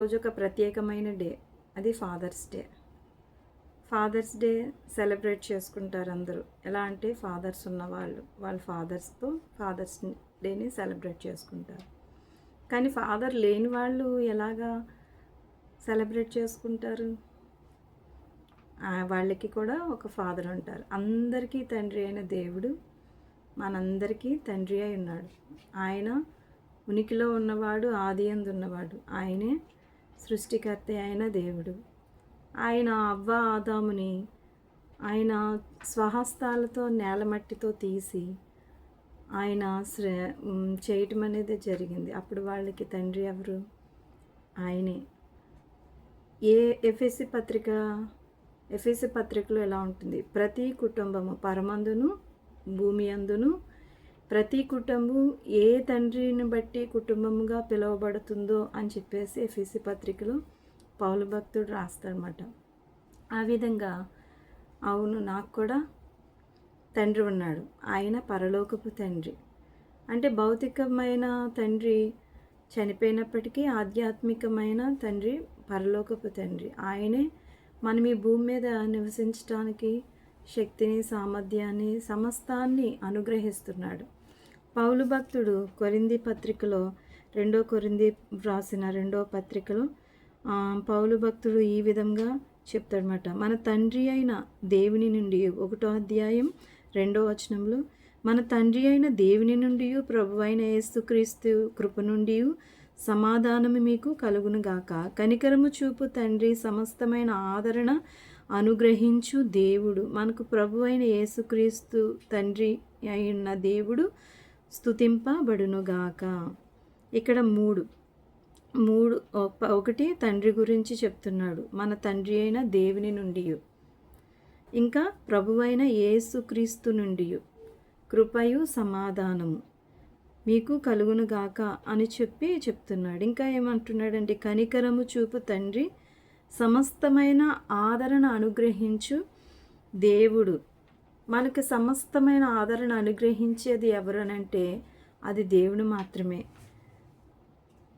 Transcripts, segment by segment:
రోజు ఒక ప్రత్యేకమైన డే, అది father's day. Father's day celebrate చేసుకుంటారు అందరూ. ఎలా అంటే ఫాదర్స్ ఉన్నవాళ్ళు వాళ్ళ ఫాదర్స్తో ఫాదర్స్ డేని సెలబ్రేట్ చేసుకుంటారు. కానీ ఫాదర్ లేని వాళ్ళు ఎలాగా సెలబ్రేట్ చేసుకుంటారు? వాళ్ళకి కూడా ఒక ఫాదర్ ఉంటారు. అందరికీ తండ్రి అయిన దేవుడు మనందరికీ తండ్రి అయి ఉన్నాడు. ఆయన ఉనికిలో ఉన్నవాడు, ఆది యందు ఉన్నవాడు. ఆయనే సృష్టికర్త అయిన దేవుడు. ఆయన అవ్వ ఆదాముని ఆయన స్వహస్తాలతో నేలమట్టితో తీసి ఆయన చేయటం అనేది జరిగింది. అప్పుడు వాళ్ళకి తండ్రి ఎవరు? ఆయనే. ఏ ఎఫెసీ పత్రికలో ఎలా ఉంటుంది? ప్రతి కుటుంబము పరమందును భూమి అందును ప్రతి కుటుంబం ఏ తండ్రిని బట్టి కుటుంబముగా పిలువబడుతుందో అని చెప్పేసి ఎఫెసీ పత్రికలో పౌలు భక్తుడు రాస్తాడనమాట. ఆ విధంగా అవును, నాకు కూడా తండ్రి ఉన్నాడు. ఆయన పరలోకపు తండ్రి. అంటే భౌతికమైన తండ్రి చనిపోయినప్పటికీ ఆధ్యాత్మికమైన తండ్రి పరలోకపు తండ్రి. ఆయనే మనం ఈ భూమి మీద నివసించడానికి శక్తిని, సామర్థ్యాన్ని, సమస్తాన్ని అనుగ్రహిస్తున్నాడు. పౌలు భక్తుడు కొరింథీ పత్రికలో రాసిన పత్రికలో పౌలు భక్తుడు ఈ విధంగా చెప్తాడనమాట. మన తండ్రి అయిన దేవుని నుండి 1వ అధ్యాయం 2వ వచనంలో, మన తండ్రి అయిన దేవుని నుండి ప్రభు అయిన యేసుక్రీస్తు కృప నుండి సమాధానము మీకు కలుగునుగాక. కనికరము చూపు తండ్రి, సమస్తమైన ఆదరణ అనుగ్రహించు దేవుడు, మనకు ప్రభు అయిన యేసుక్రీస్తు తండ్రి అయిన దేవుడు స్తుతింపబడునుగాక. ఇక్కడ ఒకటి తండ్రి గురించి చెప్తున్నాడు, మన తండ్రి అయిన దేవుని నుండి, ఇంకా ప్రభువైన యేసుక్రీస్తు నుండి కృపయు సమాధానము మీకు కలుగునుగాక అని చెప్తున్నాడు. ఇంకా ఏమంటున్నాడంటే, కనికరము చూపు తండ్రి, సమస్తమైన ఆదరణ అనుగ్రహించు దేవుడు. మనకు సమస్తమైన ఆదరణ అనుగ్రహించేది ఎవరనంటే అది దేవుడు మాత్రమే.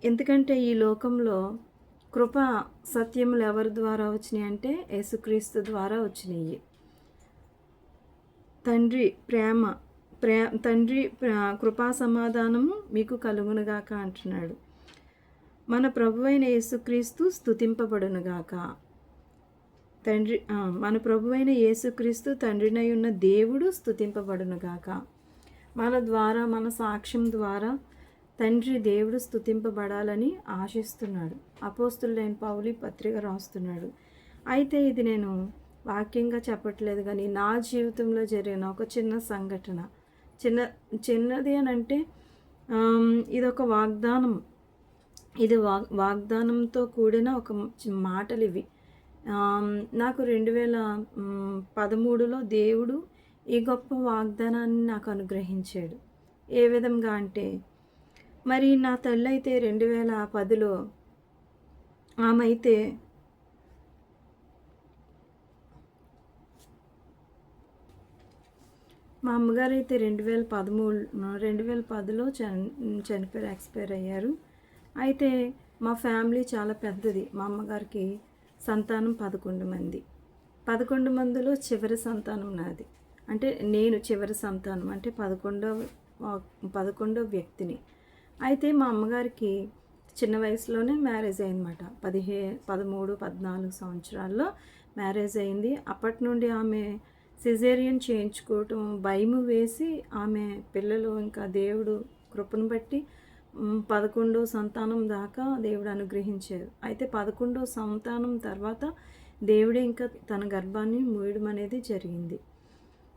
ఎందుకంటే ఈ లోకంలో కృప సత్యములు ఎవరి ద్వారా వచ్చినాయి అంటే యేసుక్రీస్తు ద్వారా వచ్చినాయి. తండ్రి కృపా సమాధానము మీకు కలుగునుగాక అంటున్నాడు. మన ప్రభువైన యేసుక్రీస్తు స్తుతింపబడునుగాక. మన ప్రభువైన యేసుక్రీస్తు తండ్రినై ఉన్న దేవుడు స్తుతింపబడునుగాక. మన ద్వారా, మన సాక్ష్యం ద్వారా తండ్రి దేవుడు స్తుతింపబడాలని ఆశిస్తున్నాడు. అపోస్తులైన పౌలు పత్రిక రాస్తున్నాడు. అయితే ఇది నేను వాక్యంగా చెప్పట్లేదు, కానీ నా జీవితంలో జరిగిన ఒక చిన్న సంఘటన. చిన్నది అని అంటే ఇదొక వాగ్దానం. ఇది వాగ్దానంతో కూడిన ఒక మాటలు ఇవి. నాకు 2013లో దేవుడు ఈ గొప్ప వాగ్దానాన్ని నాకు అనుగ్రహించాడు. ఏ విధంగా అంటే, మరి నా తల్లి అయితే 2010లో ఆమె అయితే మా అమ్మగారు అయితే 2010లో చనిపోయారు, ఎక్స్పైర్ అయ్యారు. అయితే మా ఫ్యామిలీ చాలా పెద్దది. మా అమ్మగారికి సంతానం 11 మంది. 11 మందిలో చివరి సంతానం నాది. అంటే నేను చివరి సంతానం, అంటే 11వ వ్యక్తిని. అయితే మా అమ్మగారికి చిన్న వయసులోనే మ్యారేజ్ అయిందన్నమాట. 13, 14 సంవత్సరాల్లో మ్యారేజ్ అయింది. అప్పటి నుండి ఆమె సిజేరియన్ చేయించుకోవటం భయము వేసి ఆమె పిల్లలు ఇంకా దేవుడు కృపను బట్టి 11వ సంతానం దాకా దేవుడు అనుగ్రహించారు. అయితే 11వ సంతానం తర్వాత దేవుడే ఇంకా తన గర్భాన్ని మూయడం అనేది జరిగింది.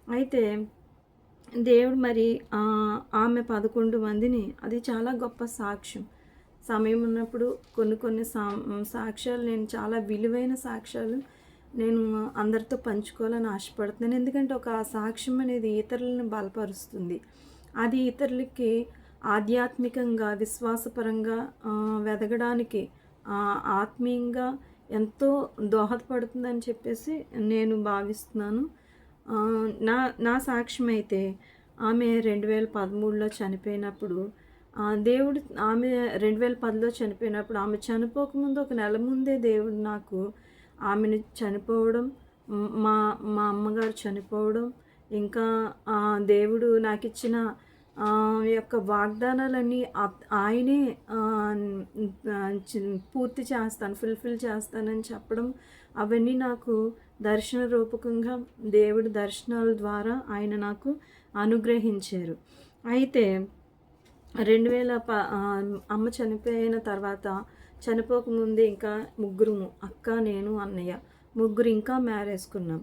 అయితే దేవుడు మరి ఆమె 11 మందిని, అది చాలా గొప్ప సాక్ష్యం. సమయం ఉన్నప్పుడు కొన్ని సాక్ష్యాలు, నేను చాలా విలువైన సాక్ష్యాలు నేను అందరితో పంచుకోవాలని ఆశపడుతున్నాను. ఎందుకంటే ఒక సాక్ష్యం అనేది ఇతరులను బలపరుస్తుంది. అది ఇతరులకి ఆధ్యాత్మికంగా, విశ్వాసపరంగా ఎదగడానికి, ఆత్మీయంగా ఎంతో దోహదపడుతుందని చెప్పేసి నేను భావిస్తున్నాను. నా సాక్ష్యం అయితే, ఆమె 2013లో చనిపోయినప్పుడు దేవుడు ఆమె 2010లో చనిపోయినప్పుడు ఆమె చనిపోకముందు ఒక నెల ముందే దేవుడు నాకు ఆమెను చనిపోవడం, మా మా అమ్మగారు చనిపోవడం, ఇంకా దేవుడు నాకిచ్చిన యొక్క వాగ్దానాలన్నీ ఆయనే పూర్తి చేస్తాను, ఫుల్ఫిల్ చేస్తానని చెప్పడం, అవన్నీ నాకు దర్శన రూపకంగా దేవుడి దర్శనాల ద్వారా ఆయన నాకు అనుగ్రహించారు. అయితే 2000 అమ్మ చనిపోయిన తర్వాత, చనిపోకముందే ఇంకా ముగ్గురము, అక్క, నేను, అన్నయ్య ముగ్గురు ఇంకా మ్యారేజ్కున్నాం.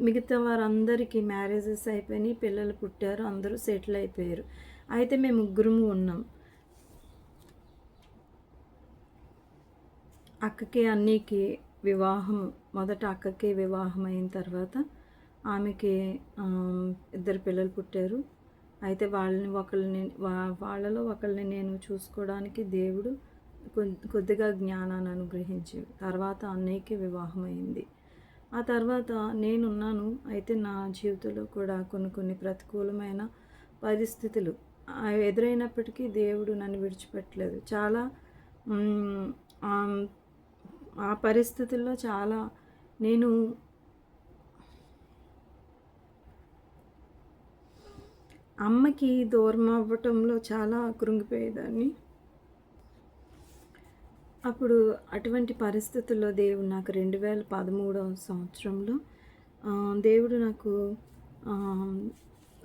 మిగతా వారందరికీ మ్యారేజెస్ అయిపోయినాయి, పిల్లలు పుట్టారు, అందరూ సెటిల్ అయిపోయారు. అయితే మేము ముగ్గురము ఉన్నాం. అక్కకి అన్నీకి వివాహం, మొదట అక్కకి వివాహం అయిన తర్వాత ఆమెకి ఇద్దరు పిల్లలు పుట్టారు. అయితే వాళ్ళలో ఒకళ్ళని నేను చూసుకోవడానికి దేవుడు కొద్దిగా జ్ఞానాన్ని అనుగ్రహించాడు. తర్వాత అన్నయ్యకి వివాహం అయింది. ఆ తర్వాత నేనున్నాను. అయితే నా జీవితంలో కూడా కొన్ని ప్రతికూలమైన పరిస్థితులు ఎదురైనప్పటికీ దేవుడు నన్ను విడిచిపెట్టలేదు. చాలా ఆ పరిస్థితుల్లో చాలా నేను అమ్మకి దూరం అవ్వటంలో చాలా కృంగిపోయేదాన్ని. అప్పుడు అటువంటి పరిస్థితుల్లో దేవుడు నాకు 2013వ సంవత్సరంలో దేవుడు నాకు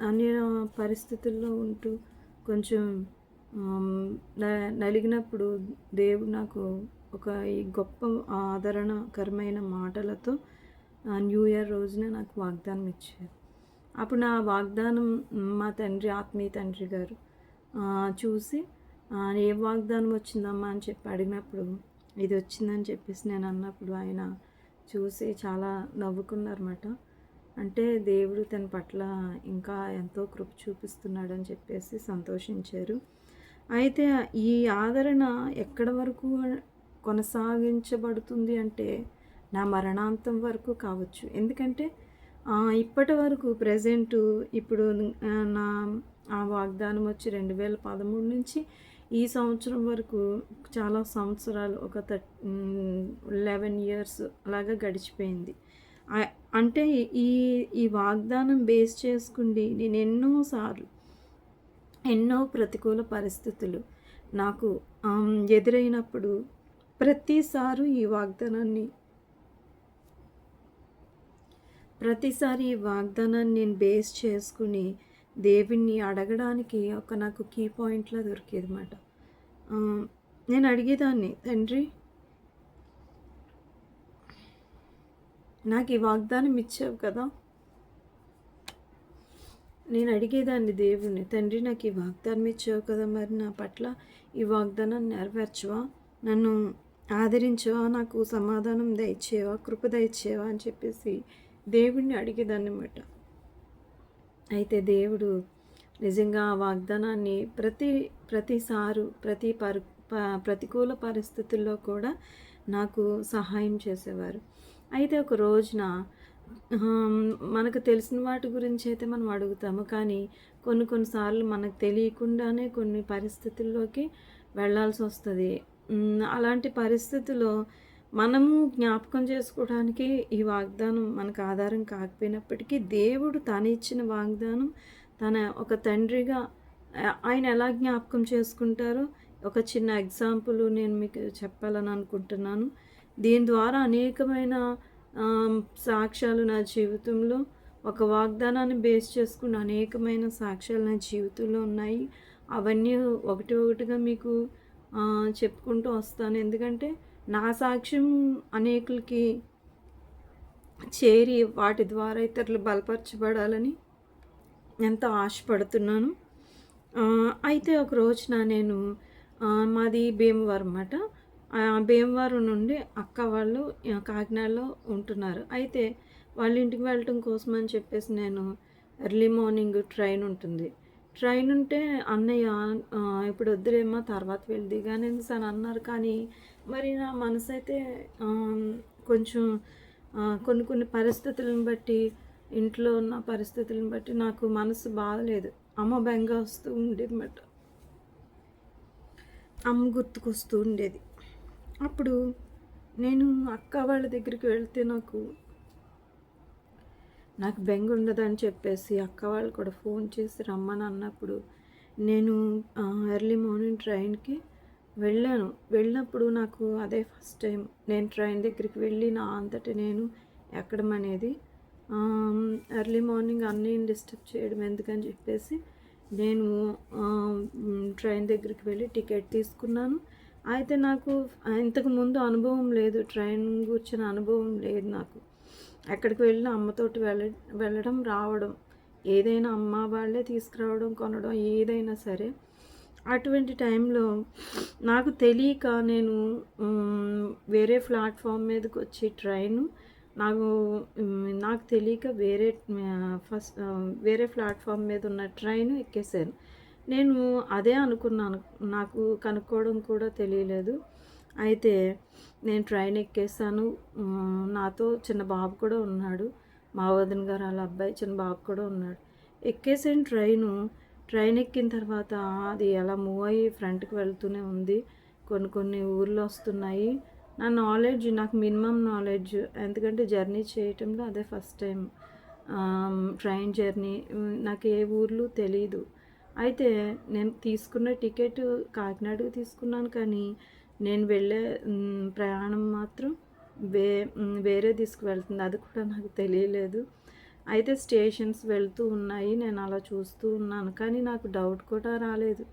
అన్య పరిస్థితుల్లో ఉంటూ కొంచెం నలిగినప్పుడు దేవుడు నాకు ఒక ఈ గొప్ప ఆదరణకరమైన మాటలతో న్యూ ఇయర్ రోజున నాకు వాగ్దానం ఇచ్చారు. అప్పుడు నా వాగ్దానం మా తండ్రి, ఆత్మీయ తండ్రి గారు చూసి ఏ వాగ్దానం వచ్చిందమ్మా అని చెప్పి అడిగినప్పుడు, ఇది వచ్చిందని చెప్పేసి నేను అన్నప్పుడు ఆయన చూసి చాలా నవ్వుకున్నారన్నమాట. అంటే దేవుడు తన పట్ల ఇంకా ఎంతో కృప చూపిస్తున్నాడని చెప్పేసి సంతోషించారు. అయితే ఈ ఆదరణ ఎక్కడి వరకు కొనసాగించబడుతుంది అంటే నా మరణాంతం వరకు కావచ్చు. ఎందుకంటే ఇప్పటి వరకు ప్రజెంటు ఇప్పుడు నా ఆ వాగ్దానం వచ్చి 2013 నుంచి ఈ సంవత్సరం వరకు చాలా సంవత్సరాలు, ఒక 11 ఇయర్స్ అలాగా గడిచిపోయింది. అంటే ఈ వాగ్దానం బేస్ చేసుకుండి నేను ఎన్నో ప్రతికూల పరిస్థితులు నాకు ఎదురైనప్పుడు ప్రతిసారి ఈ వాగ్దానాన్ని నేను బేస్ చేసుకుని దేవుణ్ణి అడగడానికి నాకు కీ పాయింట్లా దొరికేది అన్నమాట. నేను అడిగేదాన్ని, తండ్రి నాకు ఈ వాగ్దానం ఇచ్చావు కదా. నేను అడిగేదాన్ని దేవుణ్ణి, తండ్రి నాకు ఈ వాగ్దానం ఇచ్చావు కదా, మరి నా పట్ల ఈ వాగ్దానాన్ని నెరవేర్చవా, నన్ను ఆదరించవా, నాకు సమాధానం దయచేవా, కృప దయచేవా అని చెప్పేసి దేవుణ్ణి అడిగేదాన్ని అన్నమాట. అయితే దేవుడు నిజంగా ఆ వాగ్దానాన్ని ప్రతిసారి ప్రతికూల పరిస్థితుల్లో కూడా నాకు సహాయం చేసేవారు. అయితే ఒక రోజున మనకు తెలిసిన వాటి గురించి అయితే మనం అడుగుతాము, కానీ కొన్నిసార్లు మనకు తెలియకుండానే కొన్ని పరిస్థితుల్లోకి వెళ్ళాల్సి వస్తుంది. అలాంటి పరిస్థితుల్లో మనము జ్ఞాపకం చేసుకోవడానికి ఈ వాగ్దానం మనకు ఆధారం కాకపోయినప్పటికీ, దేవుడు తను ఇచ్చిన వాగ్దానం తన ఒక తండ్రిగా ఆయన ఎలా జ్ఞాపకం చేసుకుంటారో ఒక చిన్న ఎగ్జాంపుల్ నేను మీకు చెప్పాలని అనుకుంటున్నాను. దీని ద్వారా అనేకమైన సాక్ష్యాలు నా జీవితంలో, ఒక వాగ్దానాన్ని బేస్ చేసుకున్న అనేకమైన సాక్ష్యాలు నా జీవితంలో ఉన్నాయి. అవన్నీ ఒకటిగా మీకు చెప్పుకుంటూ వస్తాను. ఎందుకంటే నా సాక్ష్యం అనేకులకి చేరి వాటి ద్వారా ఇతరులు బలపరచబడాలని ఎంతో ఆశపడుతున్నాను. అయితే ఒక రోజున నేను మాది భీమవరం అన్నమాట. భీమవరం నుండి అక్క వాళ్ళు కాకినాడలో ఉంటున్నారు. అయితే వాళ్ళ ఇంటికి వెళ్ళటం కోసం అని చెప్పేసి నేను ఎర్లీ మార్నింగ్ ట్రైన్ ఉంటుంది. ట్రైన్ ఉంటే అన్నయ్య ఇప్పుడు వద్దులేమ్మా తర్వాత వెళ్ది కానీ సార్ అన్నారు. కానీ మరి నా మనసు అయితే కొంచెం కొన్ని పరిస్థితులను బట్టి, ఇంట్లో ఉన్న పరిస్థితులను బట్టి నాకు మనసు బాగలేదు. అమ్మ బెంగ వస్తూ ఉండేదన్నమాట. అమ్మ గుర్తుకొస్తూ ఉండేది. అప్పుడు నేను అక్క వాళ్ళ దగ్గరికి వెళ్తే నాకు బెంగ ఉండదని చెప్పేసి అక్క వాళ్ళు కూడా ఫోన్ చేసి రమ్మని అన్నప్పుడు నేను ఎర్లీ మార్నింగ్ ట్రైన్కి వెళ్ళాను. వెళ్ళినప్పుడు నాకు అదే ఫస్ట్ టైం నేను ట్రైన్ దగ్గరికి వెళ్ళి నా అంతట నేను ఎక్కడం అనేది. ఎర్లీ మార్నింగ్ అన్నయ్యని డిస్టర్బ్ చేయడం ఎందుకని చెప్పేసి నేను ట్రైన్ దగ్గరికి వెళ్ళి టికెట్ తీసుకున్నాను. అయితే నాకు ఇంతకుముందు అనుభవం లేదు, ట్రైన్ కూర్చున్న అనుభవం లేదు నాకు. ఎక్కడికి వెళ్ళినా అమ్మతోటి వెళ్ళడం రావడం, ఏదైనా అమ్మ వాళ్ళే తీసుకురావడం కొనడం ఏదైనా సరే. అటువంటి టైంలో నాకు తెలియక నేను వేరే ప్లాట్ఫామ్ మీదకి వచ్చి ట్రైను నాకు నాకు తెలియక వేరే ప్లాట్ఫామ్ మీద ఉన్న ట్రైన్ ఎక్కేసాను. నేను అదే అనుకున్నాను, నాకు కనుక్కోవడం కూడా తెలియలేదు. అయితే నేను ట్రైన్ ఎక్కేసాను. నాతో చిన్న బాబు కూడా ఉన్నాడు, మా వదిన గారు వాళ్ళ అబ్బాయి చిన్న బాబు కూడా ఉన్నాడు. ఎక్కేసాను ట్రైన్ ఎక్కిన తర్వాత అది ఎలా మూవ్ అయ్యి ఫ్రంట్కి వెళ్తూనే ఉంది. కొన్ని ఊర్లు వస్తున్నాయి. నాకు మినిమం నాలెడ్జ్, ఎందుకంటే జర్నీ చేయటంలో అదే ఫస్ట్ టైం ట్రైన్ జర్నీ. నాకు ఏ ఊర్లు తెలీదు. అయితే నేను తీసుకున్న టికెట్ కాకినాడకు తీసుకున్నాను, కానీ నేను వెళ్ళే ప్రయాణం మాత్రం వేరే తీసుకువెళ్తుంది, అది కూడా నాకు తెలియలేదు. అయితే స్టేషన్స్ వెళ్తూ ఉన్నాయి, నేను అలా చూస్తూ ఉన్నాను, కానీ నాకు డౌట్ కూడా రాలేదు.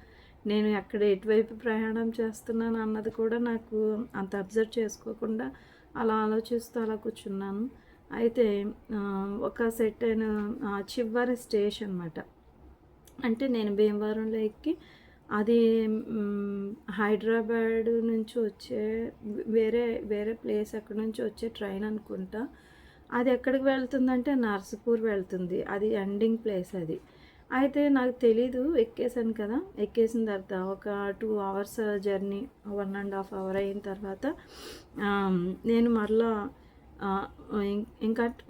నేను ఎటువైపు ప్రయాణం చేస్తున్నాను అన్నది కూడా నాకు అంత అబ్జర్వ్ చేసుకోకుండా అలా ఆలోచిస్తూ అలా కూర్చున్నాను. అయితే ఒక సెట్ అయిన చివరి స్టేషన్ అన్నమాట. అంటే నేను భీమవరంలో ఎక్కి అది హైదరాబాద్ నుంచి వచ్చే వేరే ప్లేస్ ఎక్కడి నుంచి వచ్చే ట్రైన్ అనుకుంటా. అది ఎక్కడికి వెళ్తుందంటే నర్సాపూర్ వెళ్తుంది. అది ఎండింగ్ ప్లేస్ అది. అయితే నాకు తెలీదు, ఎక్కేసాను కదా. ఎక్కేసిన తర్వాత ఒక 2 అవర్స్ జర్నీ, 1.5 అవర్ అయిన తర్వాత నేను మరలా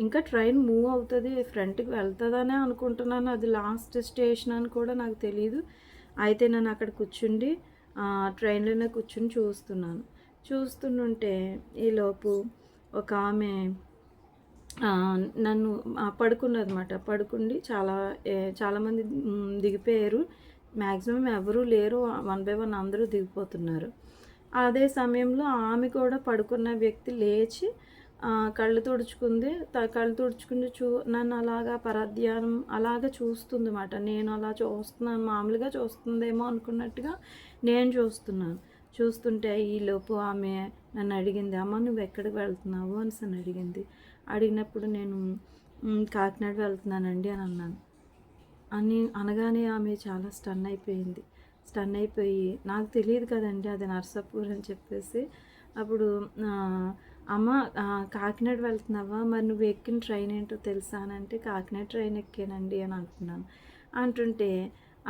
ఇంకా ట్రైన్ మూవ్ అవుతుంది, ఫ్రంట్కి వెళ్తుందనే అనుకుంటున్నాను. అది లాస్ట్ స్టేషన్ అని కూడా నాకు తెలీదు. అయితే నేను అక్కడ కూర్చుండి ట్రైన్లోనే కూర్చుని చూస్తుంటే ఈలోపు ఒక ఆమె నన్ను పడుకున్నదన్నమాట. పడుకుండి చాలామంది దిగిపోయారు. మ్యాక్సిమం ఎవరూ లేరు, 1 బై 1 అందరూ దిగిపోతున్నారు. అదే సమయంలో ఆమె కూడా పడుకున్న వ్యక్తి లేచి కళ్ళు తుడుచుకుంది. కళ్ళు తుడుచుకుని నన్ను అలాగా పరధ్యానం అలాగా చూస్తుందన్నమాట. నేను అలా చూస్తున్నాను, మామూలుగా చూస్తుందేమో అనుకున్నట్టుగా నేను చూస్తుంటే ఈలోపు ఆమె నన్ను అడిగింది, అమ్మ నువ్వు ఎక్కడికి వెళ్తున్నావు అని అడిగింది. అడిగినప్పుడు నేను కాకినాడ వెళ్తున్నానండి అని అన్నాను. అనగానే ఆమె చాలా స్టన్ అయిపోయి నాకు తెలియదు కదండి అది నర్సాపూర్ అని చెప్పేసి. అప్పుడు అమ్మ కాకినాడ వెళ్తున్నావా, మరి నువ్వు ఎక్కిన ట్రైన్ ఏంటో తెలుసా అని అంటే, కాకినాడ ట్రైన్ ఎక్కానండి అని అంటుంటే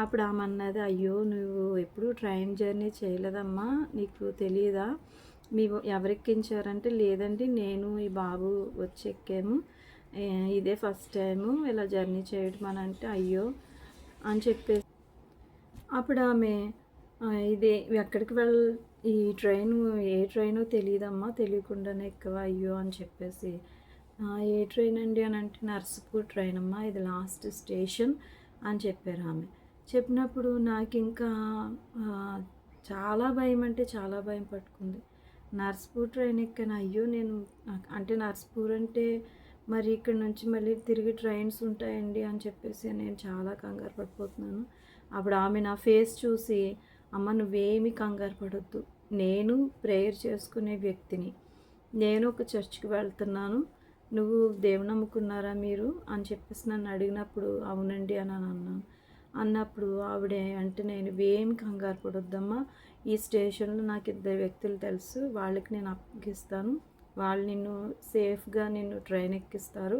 అప్పుడు ఆమె అన్నది, అయ్యో నువ్వు ఎప్పుడు ట్రైన్ జర్నీ చేయలేదమ్మా, నీకు తెలియదా, ఎవరెక్కించారంటే, లేదండి నేను ఈ బాబు వచ్చి ఎక్కాము, ఇదే ఫస్ట్ టైము ఇలా జర్నీ చేయడం అని అంటే, అయ్యో అని చెప్పేసి అప్పుడు ఆమె ఇది ఎక్కడికి ఈ ట్రైను ఏ ట్రైనో తెలియదమ్మా, తెలియకుండానే ఎక్కవా అయ్యో అని చెప్పేసి, ఏ ట్రైన్ అండి అని అంటే, నర్సాపూర్ ట్రైన్ అమ్మా, ఇది లాస్ట్ స్టేషన్ అని చెప్పారు ఆమె. చెప్పినప్పుడు నాకు ఇంకా చాలా భయం, అంటే చాలా భయం పట్టుకుంది. నర్సాపూర్ ట్రైన్ ఎక్కాను, అయ్యో నేను అంటే నర్సాపూర్ అంటే మరి ఇక్కడ నుంచి మళ్ళీ తిరిగి ట్రైన్స్ ఉంటాయండి అని చెప్పేసి నేను చాలా కంగారు పడిపోతున్నాను. అప్పుడు ఆమె నా ఫేస్ చూసి, అమ్మ నువ్వేమీ కంగారు పడొద్దు, నేను ప్రేయర్ చేసుకునే వ్యక్తిని, నేను ఒక చర్చ్కి వెళ్తున్నాను, నువ్వు దేవుని నమ్ముకున్నారా మీరు అని చెప్పేసి నన్ను అడిగినప్పుడు అవునండి అని అన్నప్పుడు ఆవిడే అంటే, నేను ఏమి కంగారు పడొద్దమ్మా, ఈ స్టేషన్లో నాకు 2 వ్యక్తులు తెలుసు, వాళ్ళకి నేను అప్పగిస్తాను, వాళ్ళు నిన్ను సేఫ్గా ట్రైన్ ఎక్కిస్తారు,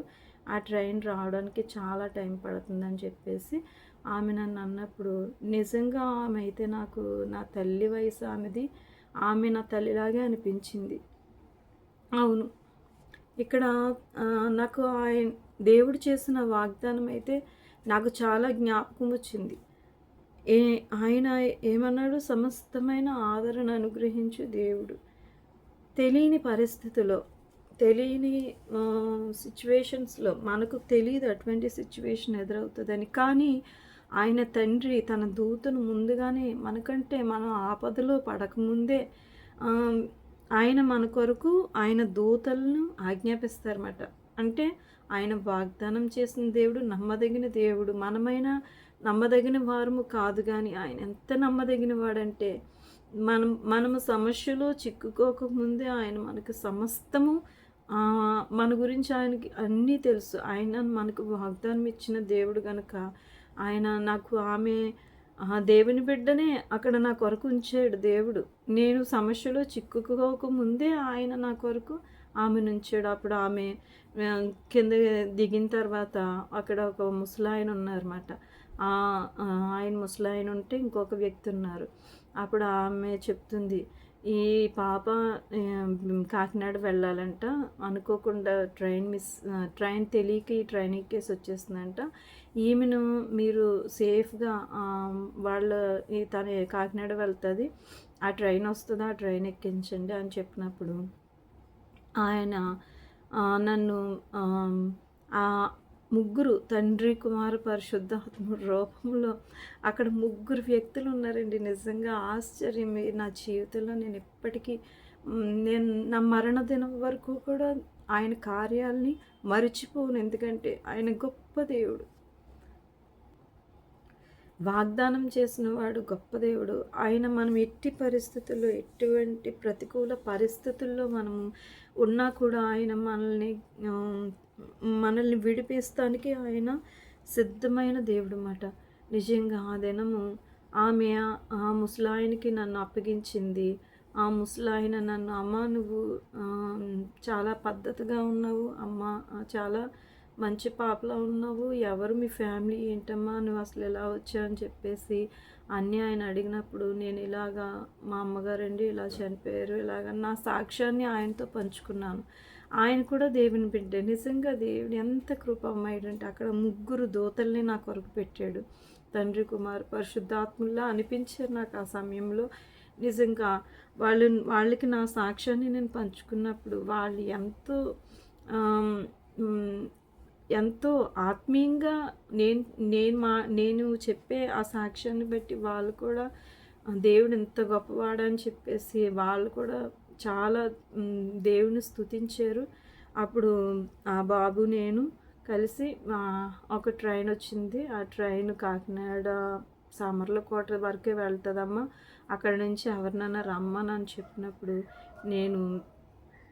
ఆ ట్రైన్ రావడానికి చాలా టైం పడుతుందని చెప్పేసి ఆమె నన్ను అన్నప్పుడు, నిజంగా ఆమె అయితే నాకు నా తల్లి వయసు ఆమెది, ఆమె నా తల్లిలాగే అనిపించింది. అవును, ఇక్కడ నాకు దేవుడు చేసిన వాగ్దానం అయితే నాకు చాలా జ్ఞాపకం వచ్చింది. ఏ ఆయన ఏమన్నాడు? సమస్తమైన ఆదరణ అనుగ్రహించు దేవుడు. తెలియని పరిస్థితిలో, తెలియని సిట్యుయేషన్స్‌లో మనకు తెలీదు అటువంటి సిట్యుయేషన్ ఎదురవుతదని. కానీ ఆయన తండ్రి తన దూతను ముందుగానే మనకంటే మనం ఆపదలో పడకముందే ఆహ్, ఆయన మన కొరకు ఆయన దూతలను ఆజ్ఞాపిస్తారన్నమాట. అంటే ఆయన వాగ్దానం చేసిన దేవుడు నమ్మదగిన దేవుడు. మనమైనా నమ్మదగిన వారము కాదు గానీ ఆయన ఎంత నమ్మదగిన వాడంటే మనము సమస్యలో చిక్కుకోకముందే ఆయన మనకు సమస్తము మన గురించి ఆయనకి అన్నీ తెలుసు. ఆయన మనకు వాగ్దానం ఇచ్చిన దేవుడు గనక ఆయన నాకు దేవుని బిడ్డనే అక్కడ నా కొరకు ఉంచాడు దేవుడు. నేను సమస్యలో చిక్కుకోకముందే ఆయన నా కొరకు ఆమెనుంచాడు. అప్పుడు ఆమె కింద దిగిన తర్వాత అక్కడ ఒక ముసలాయన ఉన్నారన్నమాట. ఆయన ముసలాయన ఉంటే ఇంకొక వ్యక్తి ఉన్నారు. అప్పుడు ఆమె చెప్తుంది, ఈ పాప కాకినాడ వెళ్ళాలంట. అనుకోకుండా ట్రైన్ తెలియక ఈ ట్రైన్ ఎక్కేసి వచ్చేస్తుందంట. ఈమెను మీరు సేఫ్‌గా తను కాకినాడ వెళ్తది. ఆ ట్రైన్ వస్తది. ఆ ట్రైన్ ఎక్కించండి అని చెప్పినప్పుడు ఆయన నన్ను ముగ్గురు తండ్రి, కుమార, పరిశుద్ధాత్ముడు రూపంలో అక్కడ ముగ్గురు వ్యక్తులు ఉన్నారండి. నిజంగా ఆశ్చర్యం. నా జీవితంలో నేను ఎప్పటికీ నేను నా మరణ దినం వరకు కూడా ఆయన కార్యాలని మరిచిపోను. ఎందుకంటే ఆయన గొప్ప దేవుడు. వాగ్దానం చేసిన వాడు గొప్ప దేవుడు. ఆయన మనం ఎట్టి పరిస్థితుల్లో, ఎటువంటి ప్రతికూల పరిస్థితుల్లో మనము ఉన్నా కూడా ఆయన మనల్ని విడిపిస్తానికి ఆయన సిద్ధమైన దేవుడు మాట. నిజంగా ఆ దినము ఆమె ఆ ముసలాయనకి నన్ను అప్పగించింది. ఆ ముసలాయన నన్ను, అమ్మ నువ్వు చాలా పద్ధతిగా ఉన్నావు, అమ్మ చాలా మంచి పాపలా ఉన్నావు, ఎవరు మీ ఫ్యామిలీ ఏంటమ్మా, నువ్వు అసలు ఎలా వచ్చావు అని చెప్పేసి అన్నీ ఆయన అడిగినప్పుడు నేను ఇలాగా మా అమ్మగారండి ఇలా చనిపోయారు, ఇలాగ నా సాక్ష్యాన్ని ఆయనతో పంచుకున్నాను. ఆయన కూడా దేవుని బిడ్డ. నిజంగా దేవుడు ఎంత కృపమయుడంటే అక్కడ ముగ్గురు దూతల్ని నా కొరకు పెట్టాడు. తండ్రి, కుమార్, పరిశుద్ధాత్ముల్లా అనిపించారు నాకు ఆ సమయంలో. నిజంగా వాళ్ళకి నా సాక్ష్యాన్ని నేను పంచుకున్నప్పుడు వాళ్ళు ఎంతో ఆత్మీయంగా నేను చెప్పే ఆ సాక్ష్యాన్ని బట్టి వాళ్ళు కూడా దేవుడు ఎంత గొప్పవాడని చెప్పేసి వాళ్ళు కూడా చాలా దేవుని స్తుతించారు. అప్పుడు ఆ బాబు నేను కలిసి ఒక ట్రైన్ వచ్చింది. ఆ ట్రైన్ కాకినాడ సామర్లకోట వరకే వెళ్తుందమ్మా, అక్కడ నుంచి ఎవరినైనా రమ్మని చెప్పినప్పుడు నేను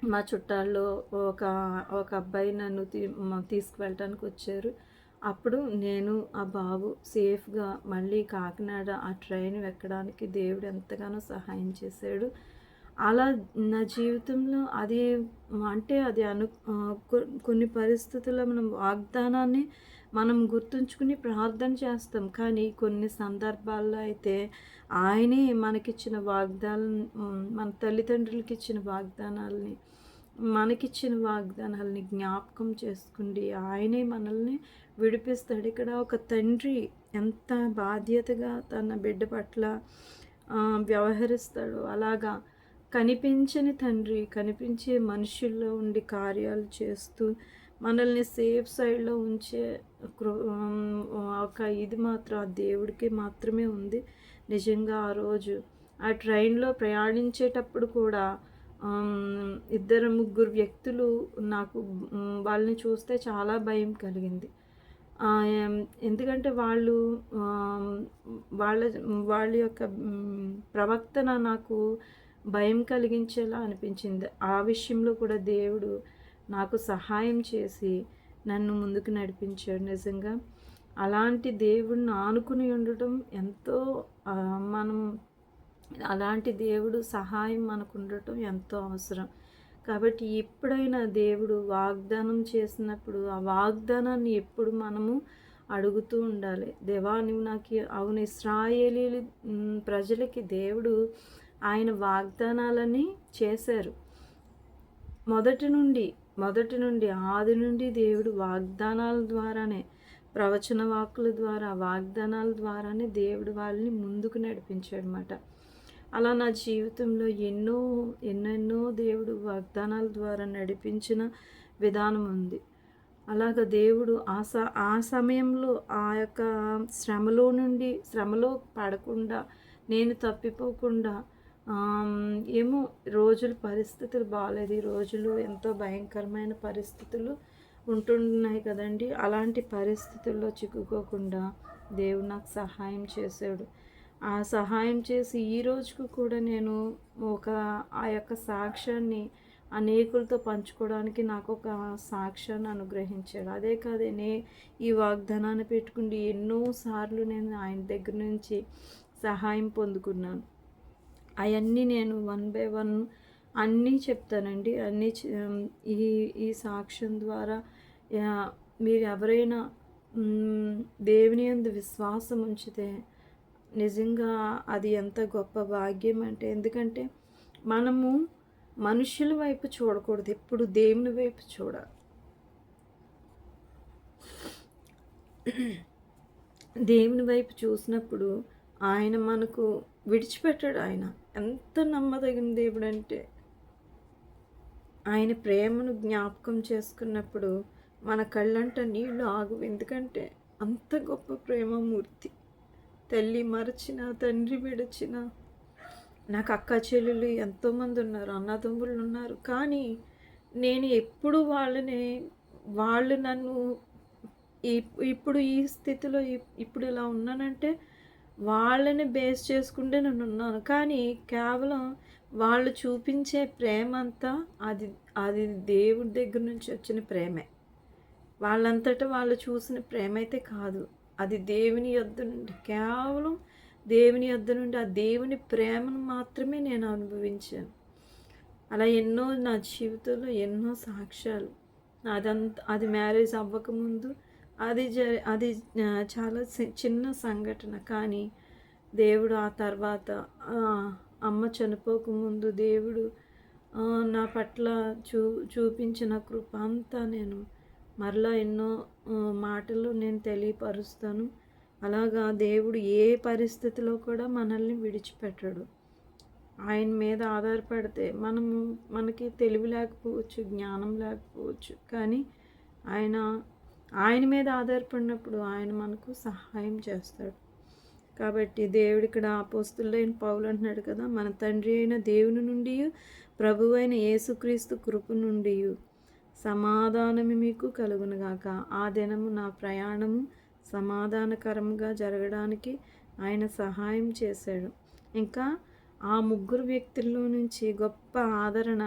మా చుట్టాల్లో ఒక అబ్బాయి నన్ను తీసుకువెళ్ళటానికి వచ్చారు. అప్పుడు నేను ఆ బాబు సేఫ్గా మళ్ళీ కాకినాడ ఆ ట్రైన్ ఎక్కడానికి దేవుడు ఎంతగానో సహాయం చేశాడు. అలా నా జీవితంలో అది అంటే అది కొన్ని పరిస్థితుల్లో మనం వాగ్దానాన్ని మనం గుర్తుంచుకుని ప్రార్థన చేస్తాం. కానీ కొన్ని సందర్భాల్లో అయితే ఆయనే మనకిచ్చిన మన తల్లిదండ్రులకి ఇచ్చిన మనకిచ్చిన వాగ్దానాలని జ్ఞాపకం చేసుకుండి ఆయనే మనల్ని విడిపిస్తాడు. ఇక్కడ ఒక తండ్రి ఎంత బాధ్యతగా తన బిడ్డ పట్ల వ్యవహరిస్తాడో అలాగా కనిపించని తండ్రి కనిపించే మనుషుల్లో ఉండి కార్యాలు చేస్తూ మనల్ని సేఫ్ సైడ్లో ఉంచే ఒక ఇది మాత్రం ఆ దేవుడికి మాత్రమే ఉంది. నిజంగా ఆ రోజు ఆ ట్రైన్లో ప్రయాణించేటప్పుడు కూడా ఇద్దరు ముగ్గురు వ్యక్తులు నాకు వాళ్ళని చూస్తే చాలా భయం కలిగింది. ఎందుకంటే వాళ్ళ యొక్క ప్రవర్తన నాకు భయం కలిగించేలా అనిపించింది. ఆ విషయంలో కూడా దేవుడు నాకు సహాయం చేసి నన్ను ముందుకు నడిపించాడు. నిజంగా అలాంటి దేవుడిని ఆనుకుని ఉండటం ఎంతో మనం అలాంటి దేవుడు సహాయం మనకు ఉండటం ఎంతో అవసరం. కాబట్టి ఎప్పుడైనా దేవుడు వాగ్దానం చేసినప్పుడు ఆ వాగ్దానాన్ని ఎప్పుడు మనము అడుగుతూ ఉండాలి. దేవా నువ్వు నాకు అవును ఇశ్రాయేలీయులు ప్రజలకి దేవుడు ఆయన వాగ్దానాలని చేశారు. మొదటి నుండి ఆది నుండి దేవుడు వాగ్దానాల ద్వారానే ప్రవచన వాక్కుల ద్వారా, వాగ్దానాల ద్వారానే దేవుడు వాళ్ళని ముందుకు నడిపించాడనమాట. అలా నా జీవితంలో ఎన్నెన్నో దేవుడు వాగ్దానాల ద్వారా నడిపించిన విధానం ఉంది. అలాగ దేవుడు ఆ సమయంలో ఆ యొక్క శ్రమలో పడకుండా, నేను తప్పిపోకుండా, ఏమో పరిస్థితులు బాలేదు. ఈ రోజులు ఎంతో భయంకరమైన పరిస్థితులు ఉంటున్నాయి కదండి. అలాంటి పరిస్థితుల్లో చిక్కుకోకుండా దేవుడు నాకు సహాయం చేశాడు. ఆ సహాయం చేసి ఈ రోజుకు కూడా నేను ఆ యొక్క సాక్ష్యాన్ని అనేకులతో పంచుకోవడానికి నాకు ఒక సాక్ష్యాన్ని అనుగ్రహించాడు. అదే కాదు, ఈ వాగ్దానాన్ని పెట్టుకుండి ఎన్నోసార్లు నేను ఆయన దగ్గర నుంచి సహాయం పొందుకున్నాను. అవన్నీ నేను 1 by 1 అన్నీ చెప్తానండి. ఈ సాక్ష్యం ద్వారా మీరు ఎవరైనా దేవుని యందు విశ్వాసం ఉంచితే నిజంగా అది ఎంత గొప్ప భాగ్యం అంటే, ఎందుకంటే మనము మనుషుల వైపు చూడకూడదు, ఎప్పుడు దేవుని వైపు చూడాలి. దేవుని వైపు చూసినప్పుడు ఆయన మనకు విడిచిపెట్టాడు. ఆయన ఎంత నమ్మదగిన దేవుడు అంటే, ఆయన ప్రేమను జ్ఞాపకం చేసుకున్నప్పుడు మన కళ్ళంట నీళ్లు ఆగు. ఎందుకంటే అంత గొప్ప ప్రేమమూర్తి. తల్లి మరచిన, తండ్రి విడిచిన, నాకు అక్క చెల్లెలు ఎంతోమంది ఉన్నారు, అన్నదమ్ముళ్ళు ఉన్నారు. కానీ నేను ఎప్పుడు వాళ్ళు నన్ను ఇప్పుడు ఈ స్థితిలో ఇప్పుడు ఇలా ఉన్నానంటే వాళ్ళని బేస్ చేసుకుంటే నేను ఉన్నాను. కానీ కేవలం వాళ్ళు చూపించే ప్రేమ అంతా అది దేవుడి దగ్గర నుంచి వచ్చిన ప్రేమే. వాళ్ళంతటా వాళ్ళు చూసిన ప్రేమ అయితే కాదు. అది దేవుని యొద్ద నుండి, కేవలం దేవుని యొద్ద నుండి ఆ దేవుని ప్రేమను మాత్రమే నేను అనుభవించాను. అలా నా జీవితంలో ఎన్నో సాక్ష్యాలు. అది మ్యారేజ్ అవ్వకముందు అది చాలా చిన్న సంఘటన. కానీ దేవుడు ఆ తర్వాత అమ్మ చనిపోకముందు దేవుడు నా పట్ల చూపించిన కృప అంతా నేను మరలా ఎన్నో మాటలు నేను తెలియపరుస్తాను. అలాగా దేవుడు ఏ పరిస్థితిలో కూడా మనల్ని విడిచిపెట్టడు. ఆయన మీద ఆధారపడితే మనకి తెలివి లేకపోవచ్చు, జ్ఞానం లేకపోవచ్చు, కానీ ఆయన మీద ఆధారపడినప్పుడు ఆయన మనకు సహాయం చేస్తాడు. కాబట్టి దేవుడు ఇక్కడ అపోస్తలుడైన పౌలు అంటున్నాడు కదా, మన తండ్రి అయిన దేవుని నుండి, ప్రభువైన యేసుక్రీస్తు కృప నుండి సమాధానము మీకు కలుగునుగాక. ఆ దినము నా ప్రయాణము సమాధానకరంగా జరగడానికి ఆయన సహాయం చేశాడు. ఇంకా ఆ ముగ్గురు వ్యక్తుల్లో నుంచి గొప్ప ఆదరణ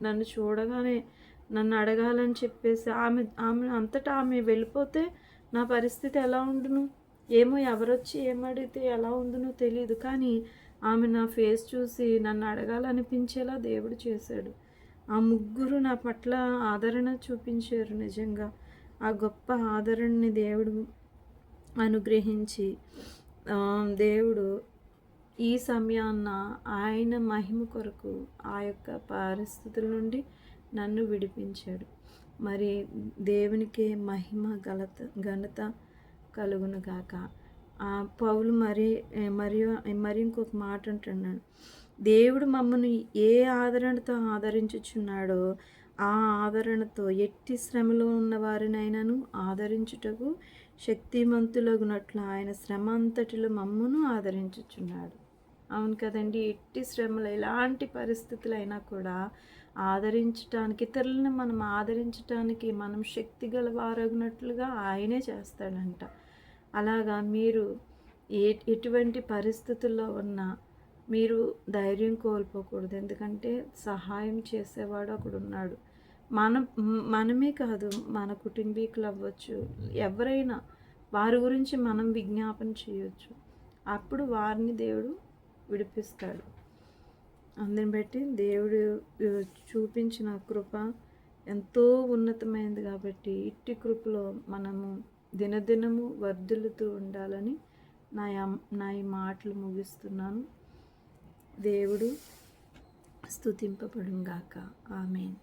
నన్ను చూడగానే నన్ను అడగాలని చెప్పేసి ఆమె అంతటా ఆమె వెళ్ళిపోతే నా పరిస్థితి ఎలా ఉండును ఏమో, ఎవరొచ్చి ఏమడిగితే ఎలా ఉండునో తెలియదు. కానీ ఆమె నా ఫేస్ చూసి నన్ను అడగాలనిపించేలా దేవుడు చేశాడు. ఆ ముగ్గురు నా పట్ల ఆదరణ చూపించారు. నిజంగా ఆ గొప్ప ఆదరణని దేవుడు అనుగ్రహించి దేవుడు ఈ సమయాన్న ఆయన మహిమ కొరకు ఆ యొక్క పరిస్థితుల నుండి నన్ను విడిపించాడు. మరి దేవునికి మహిమ ఘనత కలుగునుగాక. పౌలు మరి ఇంకొక మాట అంటున్నాడు, దేవుడు మమ్మల్ని ఏ ఆదరణతో ఆదరించుచున్నాడో ఆ ఆదరణతో ఎట్టి శ్రమలో ఉన్న వారినైనాను ఆదరించుటకు శక్తిమంతులగునట్లు ఆయన శ్రమ అంతటిలో మమ్మను ఆదరించుచున్నాడు. అవును కదండి, ఎట్టి శ్రమలు ఎలాంటి పరిస్థితులైనా కూడా ఆదరించటానికి, ఇతరులను మనం ఆదరించటానికి మనం శక్తి గల వారగినట్లుగా ఆయనే చేస్తాడంట. అలాగా మీరు ఎటువంటి పరిస్థితుల్లో ఉన్నా మీరు ధైర్యం కోల్పోకూడదు. ఎందుకంటే సహాయం చేసేవాడు ఒకడున్నాడు. మనమే కాదు, మన కుటుంబీకులు అవ్వచ్చు, ఎవరైనా వారి గురించి మనం విజ్ఞాపన చేయొచ్చు. అప్పుడు వారిని దేవుడు విడిపిస్తాడు. అందుని బట్టి దేవుడు చూపించిన కృప ఎంతో ఉన్నతమైనది. కాబట్టి ఇట్టి కృపలో మనము దినదినము వర్ధిల్లుతూ ఉండాలని నా ఈ మాటలు ముగిస్తున్నాను. దేవుడు స్తుతింపబడుగాక. ఆమేన్.